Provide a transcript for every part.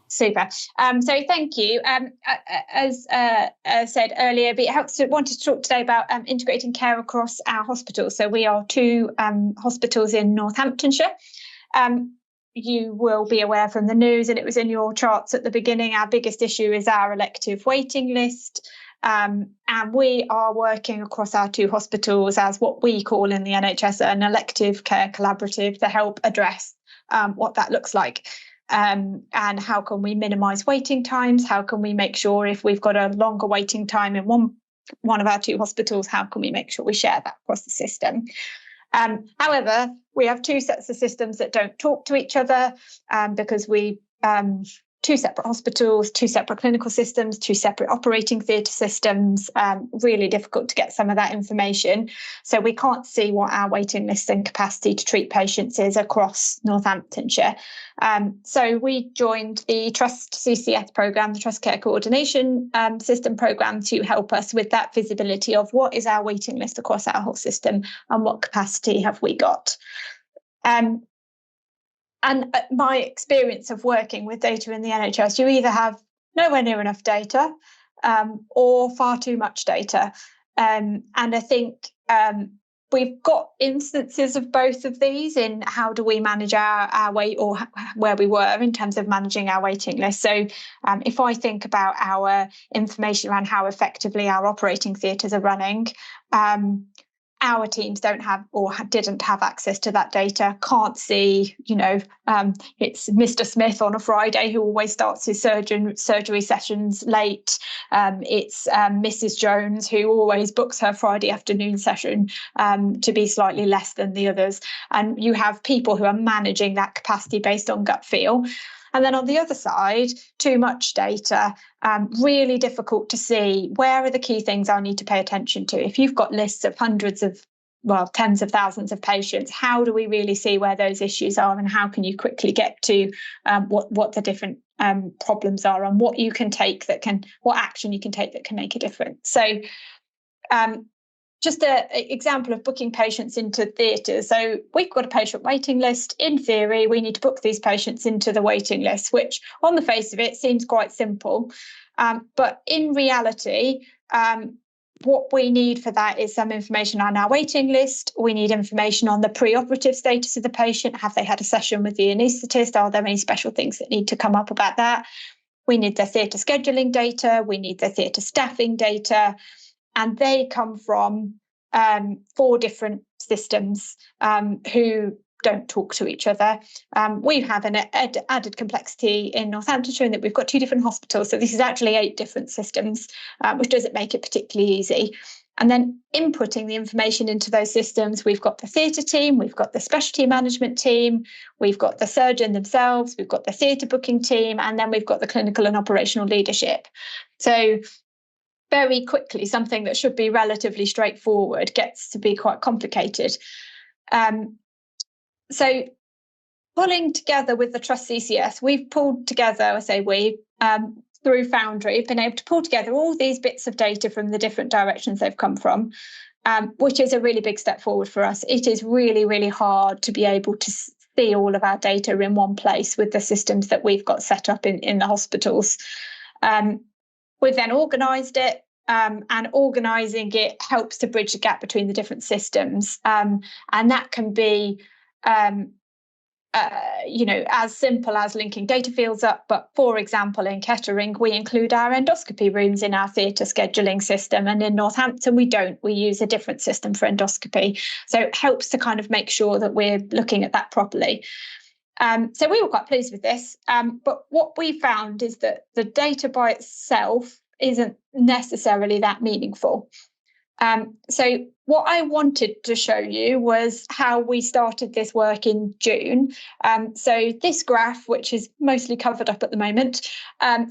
Super. So thank you. As said earlier, wanted to talk today about integrating care across our hospitals. So we are 2 hospitals in Northamptonshire. You will be aware from the news, and it was in your charts at the beginning, our biggest issue is our elective waiting list. And we are working across our 2 hospitals as what we call in the NHS an elective care collaborative to help address what that looks like. And how can we minimise waiting times? How can we make sure if we've got a longer waiting time in one of our 2 hospitals, how can we make sure we share that across the system? However, we have 2 sets of systems that don't talk to each other because we 2 separate hospitals, 2 separate clinical systems, 2 separate operating theatre systems. Really difficult to get some of that information. So we can't see what our waiting list and capacity to treat patients is across Northamptonshire. So we joined the Trust CCS programme, the Trust Care Coordination System programme, to help us with that visibility of what is our waiting list across our whole system and what capacity have we got. And my experience of working with data in the NHS, you either have nowhere near enough data or far too much data. And I think we've got instances of both of these in how do we manage our wait, or where we were in terms of managing our waiting list. So if I think about our information around how effectively our operating theatres are running, our teams don't have or didn't have access to that data, can't see, it's Mr. Smith on a Friday who always starts his surgery sessions late. It's Mrs. Jones who always books her Friday afternoon session to be slightly less than the others. And you have people who are managing that capacity based on gut feel. And then on the other side, too much data, really difficult to see where are the key things I need to pay attention to. If you've got lists of tens of thousands of patients, how do we really see where those issues are, and how can you quickly get to what the different problems are, and what action you can take that can make a difference. So just an example of booking patients into theatres. So we've got a patient waiting list. In theory, we need to book these patients into the waiting list, which on the face of it seems quite simple. But in reality, what we need for that is some information on our waiting list. We need information on the pre-operative status of the patient. Have they had a session with the anaesthetist? Are there any special things that need to come up about that? We need their theatre scheduling data. We need their theatre staffing data. And they come from 4 different systems who don't talk to each other. We have an added complexity in Northamptonshire in that we've got 2 different hospitals. So this is actually 8 different systems, which doesn't make it particularly easy. And then inputting the information into those systems, we've got the theatre team, we've got the specialty management team, we've got the surgeon themselves, we've got the theatre booking team, and then we've got the clinical and operational leadership. So very quickly, something that should be relatively straightforward gets to be quite complicated. So pulling together with the Trust CCS, we've pulled together, through Foundry, been able to pull together all these bits of data from the different directions they've come from, which is a really big step forward for us. It is really, really hard to be able to see all of our data in one place with the systems that we've got set up in the hospitals. We've then organised it, and organising it helps to bridge the gap between the different systems. And that can be, as simple as linking data fields up. But for example, in Kettering, we include our endoscopy rooms in our theatre scheduling system. And in Northampton, we don't. We use a different system for endoscopy. So it helps to kind of make sure that we're looking at that properly. So we were quite pleased with this. But what we found is that the data by itself isn't necessarily that meaningful. So what I wanted to show you was how we started this work in June. So this graph, which is mostly covered up at the moment,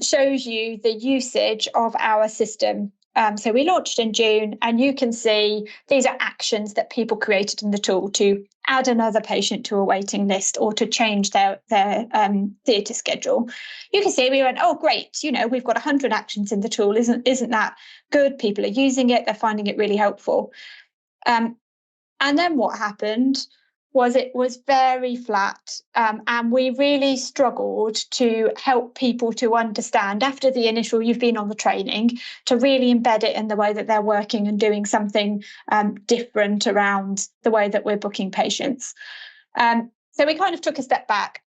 shows you the usage of our system. So we launched in June, and you can see these are actions that people created in the tool to add another patient to a waiting list or to change their theatre schedule. You can see we went, oh, great, we've got 100 actions in the tool. Isn't that good? People are using it. They're finding it really helpful. And then what happened was it was very flat, and we really struggled to help people to understand after the initial you've been on the training to really embed it in the way that they're working and doing something different around the way that we're booking patients. So we kind of took a step back.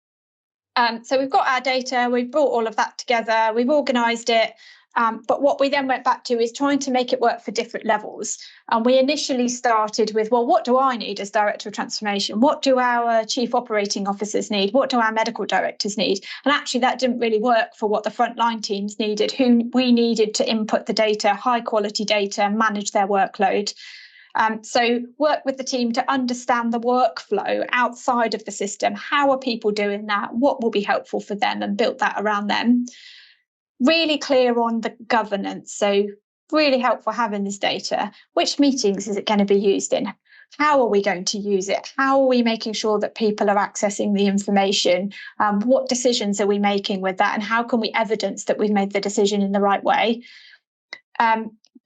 So we've got our data, we've brought all of that together, we've organised it. But what we then went back to is trying to make it work for different levels. And we initially started with, well, what do I need as Director of Transformation? What do our Chief Operating Officers need? What do our medical directors need? And actually, that didn't really work for what the frontline teams needed, who we needed to input the data, high quality data, manage their workload. So work with the team to understand the workflow outside of the system. How are people doing that? What will be helpful for them, and built that around them. Really clear on the governance. So really helpful having this data. Which meetings is it going to be used in? How are we going to use it? How are we making sure that people are accessing the information? What decisions are we making with that? And how can we evidence that we've made the decision in the right way?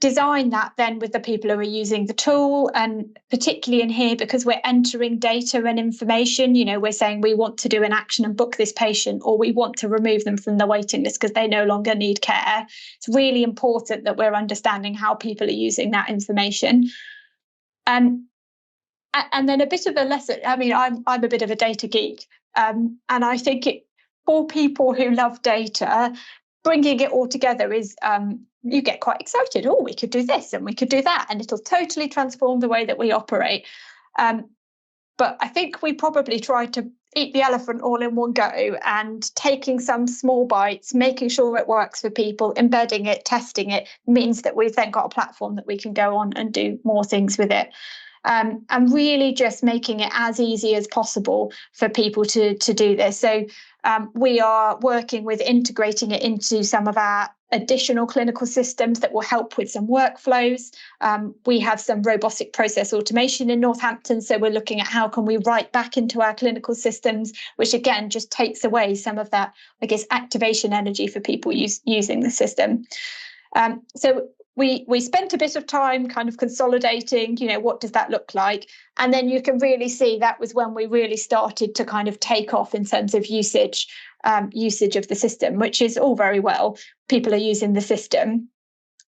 Design that then with the people who are using the tool, and particularly in here, because we're entering data and information, we're saying we want to do an action and book this patient, or we want to remove them from the waiting list because they no longer need care. It's really important that we're understanding how people are using that information. And then a bit of a lesson. I mean, I'm a bit of a data geek, and I think for people who love data, bringing it all together is you get quite excited. Oh, we could do this and we could do that, and it'll totally transform the way that we operate. But I think we probably tried to eat the elephant all in one go, and taking some small bites, making sure it works for people, embedding it, testing it, means that we've then got a platform that we can go on and do more things with it. And really just making it as easy as possible for people to do this. So we are working with integrating it into some of our additional clinical systems that will help with some workflows. We have some robotic process automation in Northampton, so we're looking at how can we write back into our clinical systems, which again just takes away some of that, I guess, activation energy for people using the system. So we spent a bit of time kind of consolidating, what does that look like? And then you can really see that was when we really started to kind of take off in terms of usage of the system, which is all very well. People are using the system.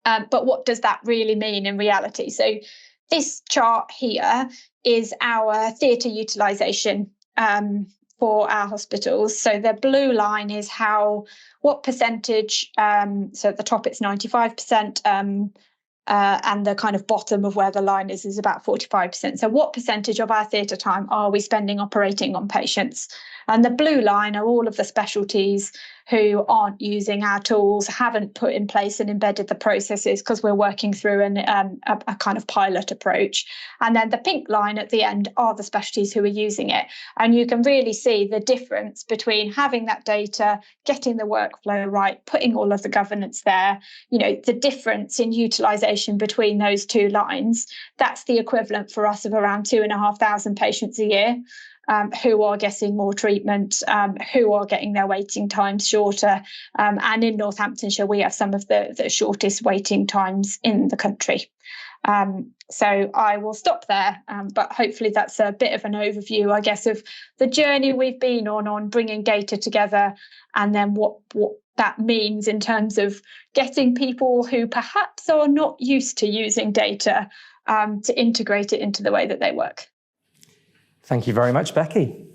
But what does that really mean in reality? So this chart here is our theatre utilisation for our hospitals. So the blue line is what percentage, so at the top it's 95%, and the kind of bottom of where the line is about 45%. So what percentage of our theatre time are we spending operating on patients? And the blue line are all of the specialties who aren't using our tools, haven't put in place and embedded the processes because we're working through a kind of pilot approach. And then the pink line at the end are the specialties who are using it. And you can really see the difference between having that data, getting the workflow right, putting all of the governance there, the difference in utilisation between those two lines. That's the equivalent for us of around 2,500 patients a year. Who are getting more treatment, who are getting their waiting times shorter. And in Northamptonshire, we have some of the shortest waiting times in the country. So I will stop there, but hopefully that's a bit of an overview, I guess, of the journey we've been on bringing data together, and then what that means in terms of getting people who perhaps are not used to using data to integrate it into the way that they work. Thank you very much, Becky.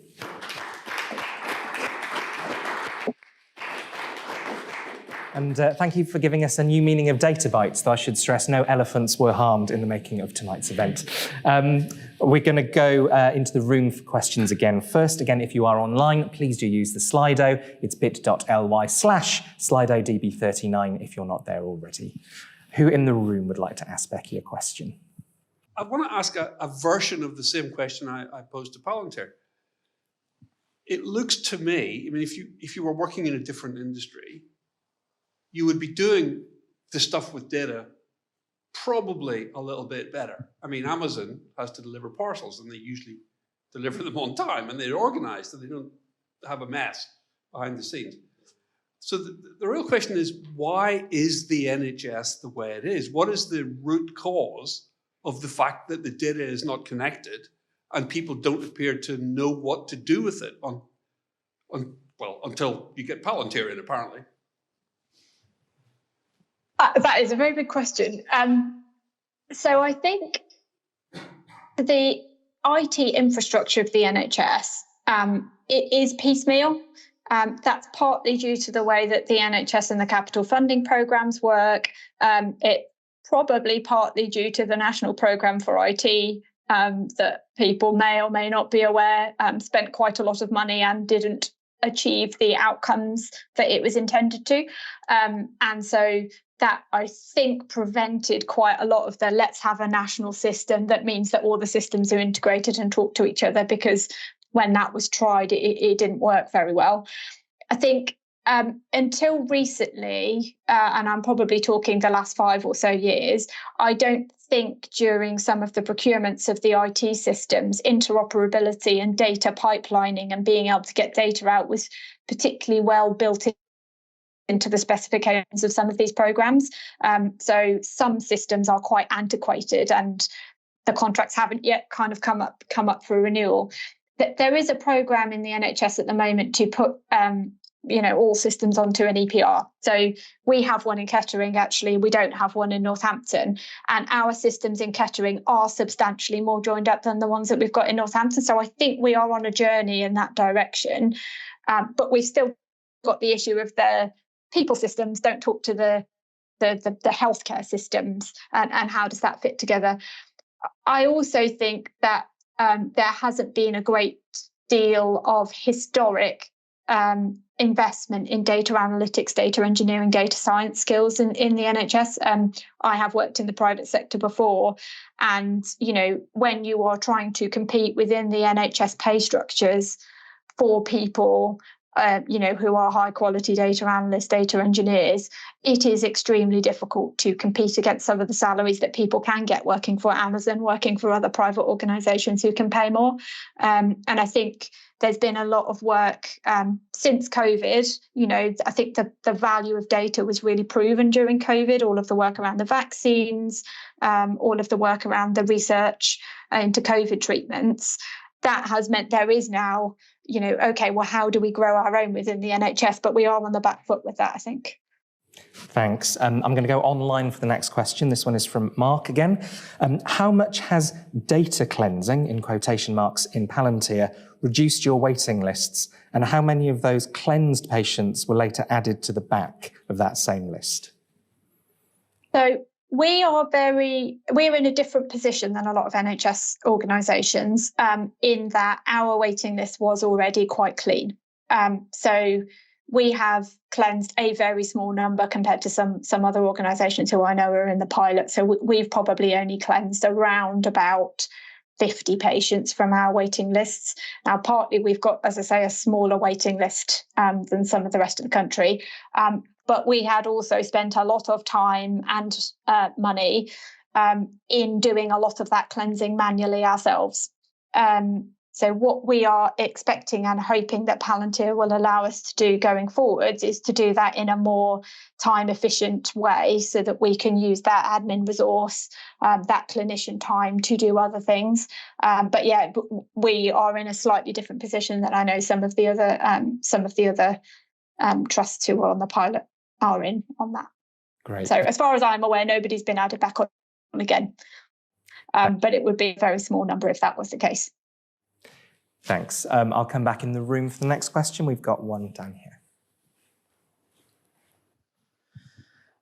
And thank you for giving us a new meaning of data bites, though I should stress no elephants were harmed in the making of tonight's event. We're going to go into the room for questions again. First, again, if you are online, please do use the Slido. It's bit.ly/SlidoDB39 if you're not there already. Who in the room would like to ask Becky a question? I want to ask a version of the same question I posed to Palantir. It looks to me, if you were working in a different industry, you would be doing the stuff with data probably a little bit better. Amazon has to deliver parcels, and they usually deliver them on time, and they're organized, and they don't have a mess behind the scenes. So the real question is, why is the NHS the way it is? What is the root cause of the fact that the data is not connected and people don't appear to know what to do with it until you get Palantir in, apparently. That is a very big question. So I think the IT infrastructure of the NHS, it is piecemeal. That's partly due to the way that the NHS and the capital funding programmes work. It probably partly due to the National Programme for IT that people may or may not be aware spent quite a lot of money and didn't achieve the outcomes that it was intended to. And so that, I think, prevented quite a lot of the let's have a national system that means that all the systems are integrated and talk to each other, because when that was tried, it didn't work very well. I think until recently, and I'm probably talking the last 5 or so years, I don't think during some of the procurements of the IT systems, interoperability and data pipelining and being able to get data out was particularly well built into the specifications of some of these programs. So some systems are quite antiquated and the contracts haven't yet kind of come up for renewal. There is a program in the NHS at the moment to put all systems onto an EPR. So we have one in Kettering, actually. We don't have one in Northampton. And our systems in Kettering are substantially more joined up than the ones that we've got in Northampton. So I think we are on a journey in that direction. But we've still got the issue of the people systems don't talk to the healthcare systems, and how does that fit together? I also think that there hasn't been a great deal of historic investment in data analytics, data engineering, data science skills in the NHS. I have worked in the private sector before, and when you are trying to compete within the NHS pay structures for people who are high quality data analysts, data engineers, it is extremely difficult to compete against some of the salaries that people can get working for Amazon, working for other private organisations who can pay more. And I think there's been a lot of work since COVID. I think the value of data was really proven during COVID, all of the work around the vaccines, all of the work around the research into COVID treatments. That has meant there is now, how do we grow our own within the NHS? But we are on the back foot with that, I think. Thanks. I'm going to go online for the next question. This one is from Mark again. How much has data cleansing, in quotation marks, in Palantir reduced your waiting lists? And how many of those cleansed patients were later added to the back of that same list? So we're in a different position than a lot of NHS organisations in that our waiting list was already quite clean. So we have cleansed a very small number compared to some other organisations who I know are in the pilot. So we've probably only cleansed around about 50 patients from our waiting lists. Now, partly we've got, as I say, a smaller waiting list than some of the rest of the country. But we had also spent a lot of time and money in doing a lot of that cleansing manually ourselves. So what we are expecting and hoping that Palantir will allow us to do going forwards is to do that in a more time-efficient way so that we can use that admin resource, that clinician time to do other things. But yeah, we are in a slightly different position than I know some of the other trusts who are on the pilot are in on that. Great. So as far as I'm aware, nobody's been added back on again. But it would be a very small number if that was the case. Thanks. I'll come back in the room for the next question. We've got one down here.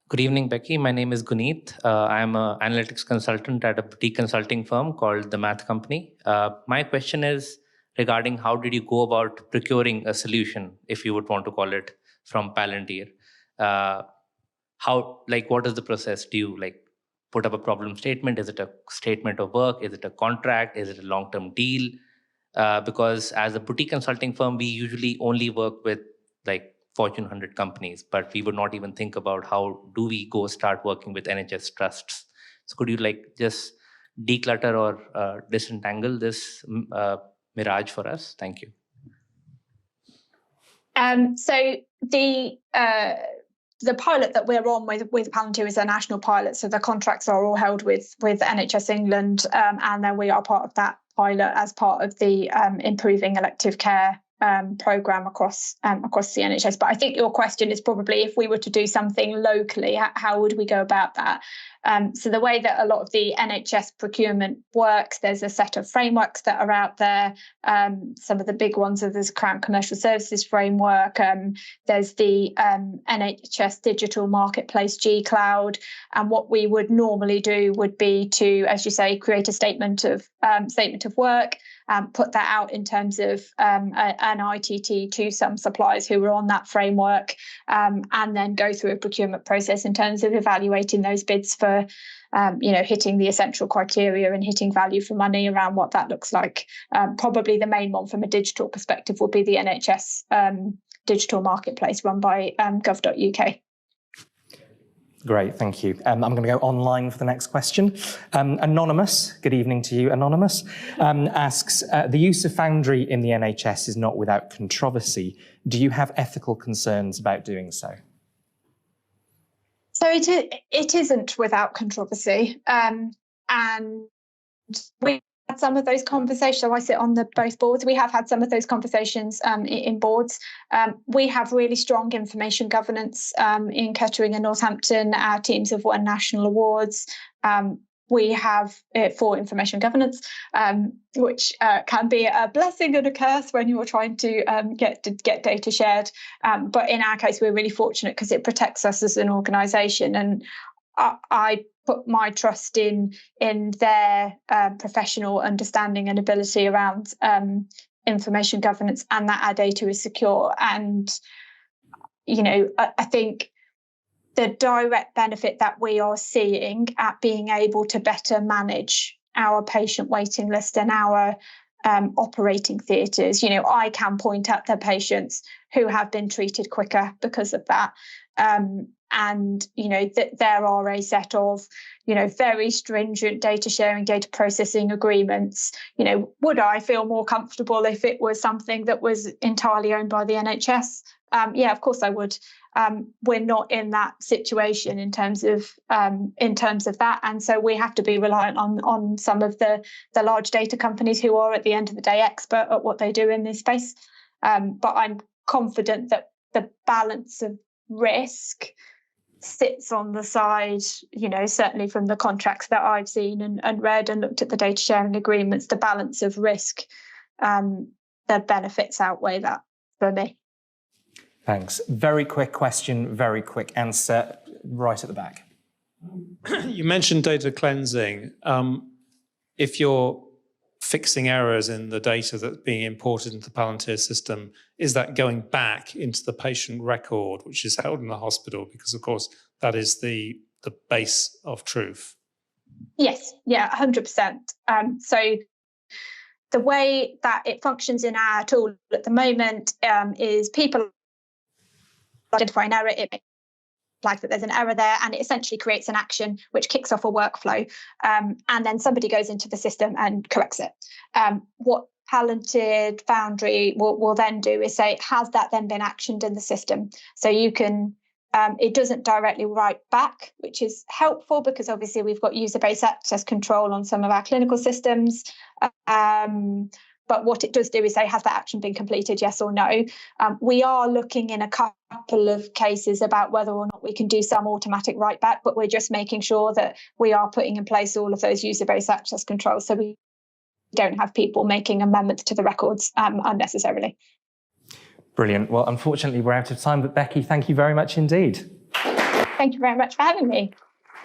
Good evening, Becky. My name is Guneet. I'm an analytics consultant at a boutique consulting firm called The Math Company. My question is regarding how did you go about procuring a solution, if you would want to call it, from Palantir? What is the process? Do you put up a problem statement? Is it a statement of work? Is it a contract? Is it a long-term deal? Because as a boutique consulting firm, we usually only work with Fortune 100 companies, but we would not even think about how do we go start working with NHS trusts. So could you just declutter or disentangle this mirage for us? Thank you. So the pilot that we're on with Palantir is a national pilot, so the contracts are all held with NHS England, and then we are part of that pilot as part of the improving elective care programme across the NHS. But I think your question is probably, if we were to do something locally, how would we go about that? So the way that a lot of the NHS procurement works, there's a set of frameworks that are out there. Some of the big ones are there's Crown Commercial Services Framework, there's the NHS Digital Marketplace G-Cloud, and what we would normally do would be to, as you say, create a statement of work, put that out in terms of an ITT to some suppliers who were on that framework, and then go through a procurement process in terms of evaluating those bids for hitting the essential criteria and hitting value for money around what that looks like. Probably the main one from a digital perspective would be the NHS digital marketplace run by gov.uk. Great, thank you. I'm going to go online for the next question. Anonymous, good evening to you, Anonymous, asks, the use of Foundry in the NHS is not without controversy. Do you have ethical concerns about doing so? So it isn't without controversy. And we had some of those conversations. So I sit on both boards. We have had some of those conversations in boards. We have really strong information governance in Kettering and Northampton. Our teams have won national awards. We have for information governance, which can be a blessing and a curse when you're trying to get data shared. But in our case, we're really fortunate because it protects us as an organisation. And I put my trust in their professional understanding and ability around information governance, and that our data is secure. And, I think the direct benefit that we are seeing at being able to better manage our patient waiting list and our operating theatres, I can point out the patients who have been treated quicker because of that. And that there are a set of very stringent data sharing, data processing agreements. Would I feel more comfortable if it was something that was entirely owned by the NHS? Yeah, of course I would. We're not in that situation in terms of that, and so we have to be reliant on some of the large data companies who are at the end of the day expert at what they do in this space. But I'm confident that the balance of risk sits on the side, certainly from the contracts that I've seen and read and looked at the data sharing agreements, the balance of risk, the benefits outweigh that for me. Thanks. Very quick question, very quick answer, right at the back. You mentioned data cleansing. If you're fixing errors in the data that's being imported into the Palantir system, is that going back into the patient record, which is held in the hospital? Because, of course, that is the base of truth. Yes, yeah, 100%. So the way that it functions in our tool at the moment is people identify an error, it flags that there's an error there, and it essentially creates an action which kicks off a workflow, and then somebody goes into the system and corrects it. What Palantir Foundry will then do is say, has that then been actioned in the system? So you can, it doesn't directly write back, which is helpful because obviously we've got user-based access control on some of our clinical systems. But what it does do is say, has that action been completed, yes or no? We are looking in a couple of cases about whether or not we can do some automatic write back, but we're just making sure that we are putting in place all of those user-based access controls so we don't have people making amendments to the records unnecessarily. Brilliant. Well, unfortunately, we're out of time, but Becky, thank you very much indeed. Thank you very much for having me.